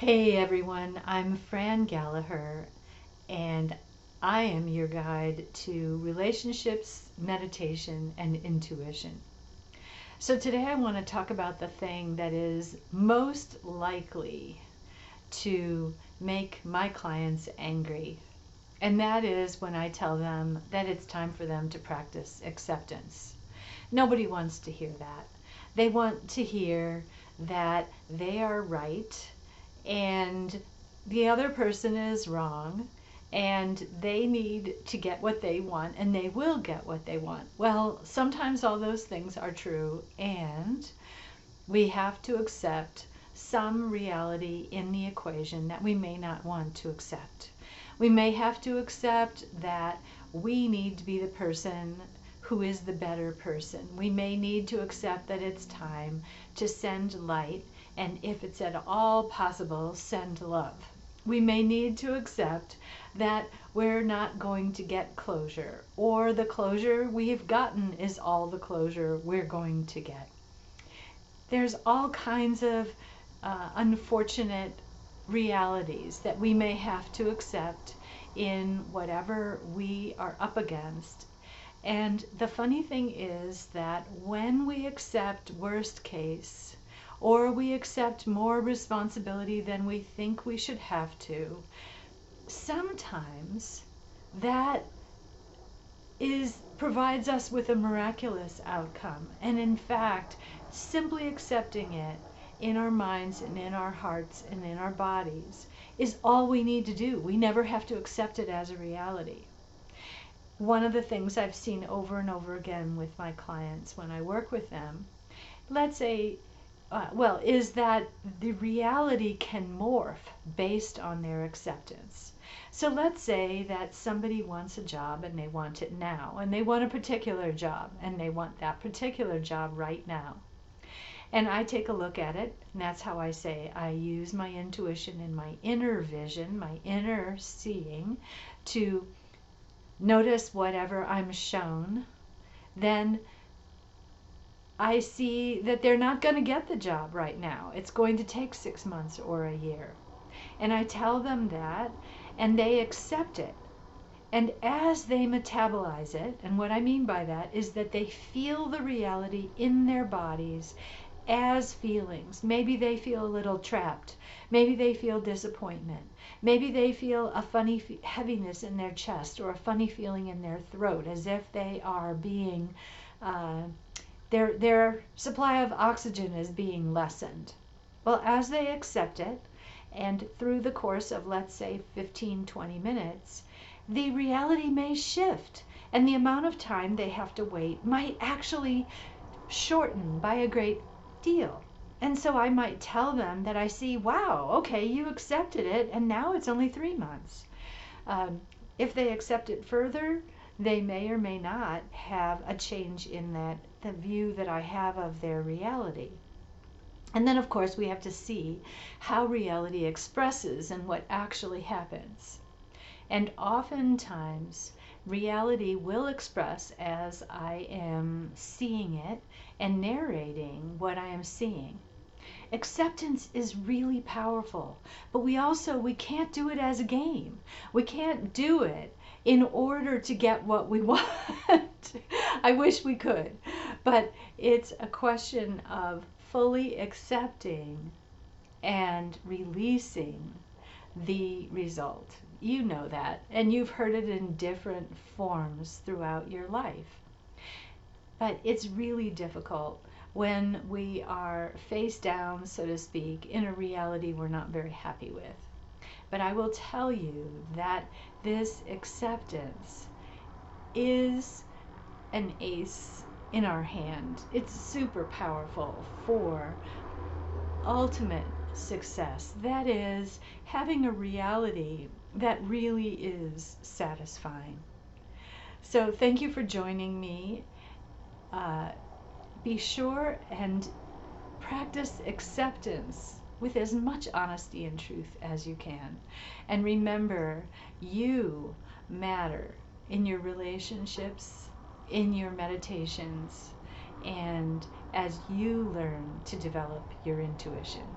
Hey everyone, I'm Fran Gallagher, and I am your guide to relationships, meditation, and intuition. So today I want to talk about the thing that is most likely to make my clients angry, and that is when I tell them that it's time for them to practice acceptance. Nobody wants to hear that. They want to hear that they are right and the other person is wrong and they need to get what they want and they will get what they want. Well, sometimes all those things are true, and we have to accept some reality in the equation that we may not want to accept. We may have to accept that we need to be the person who is the better person. We may need to accept that it's time to send light, and if it's at all possible, send love. We may need to accept that we're not going to get closure, or the closure we've gotten is all the closure we're going to get. There's all kinds of unfortunate realities that we may have to accept in whatever we are up against. And the funny thing is that when we accept worst case, or we accept more responsibility than we think we should have to, sometimes that provides us with a miraculous outcome. And in fact, simply accepting it in our minds and in our hearts and in our bodies is all we need to do. We never have to accept it as a reality. One of the things I've seen over and over again with my clients when I work with them, let's say, is that the reality can morph based on their acceptance. So let's say that somebody wants a job and they want it now, and they want a particular job and they want that particular job right now. And I take a look at it, and that's how I say I use my intuition and my inner vision, my inner seeing, to notice whatever I'm shown. Then I see that they're not going to get the job right now. It's going to take 6 months or a year. And I tell them that, and they accept it. And as they metabolize it, and what I mean by that is that they feel the reality in their bodies as feelings. Maybe they feel a little trapped. Maybe they feel disappointment. Maybe they feel a funny heaviness in their chest or a funny feeling in their throat, as if they are being, their supply of oxygen is being lessened. Well, as they accept it, and through the course of, let's say, 15-20 minutes, the reality may shift, and the amount of time they have to wait might actually shorten by a great deal. And so I might tell them that I see, wow, okay, you accepted it, and now it's only 3 months. If they accept it further, they may or may not have a change in the view that I have of their reality. And then, of course, we have to see how reality expresses and what actually happens. And oftentimes, reality will express as I am seeing it and narrating what I am seeing. Acceptance is really powerful, but we can't do it as a game. We can't do it in order to get what we want. I wish we could, but it's a question of fully accepting and releasing the result. You know that, and you've heard it in different forms throughout your life. But it's really difficult when we are face down, so to speak, in a reality we're not very happy with. But I will tell you that this acceptance is an ace in our hand. It's super powerful for ultimate success. That is, having a reality that really is satisfying. So thank you for joining me. Be sure and practice acceptance with as much honesty and truth as you can. And remember, you matter in your relationships, in your meditations, and as you learn to develop your intuition.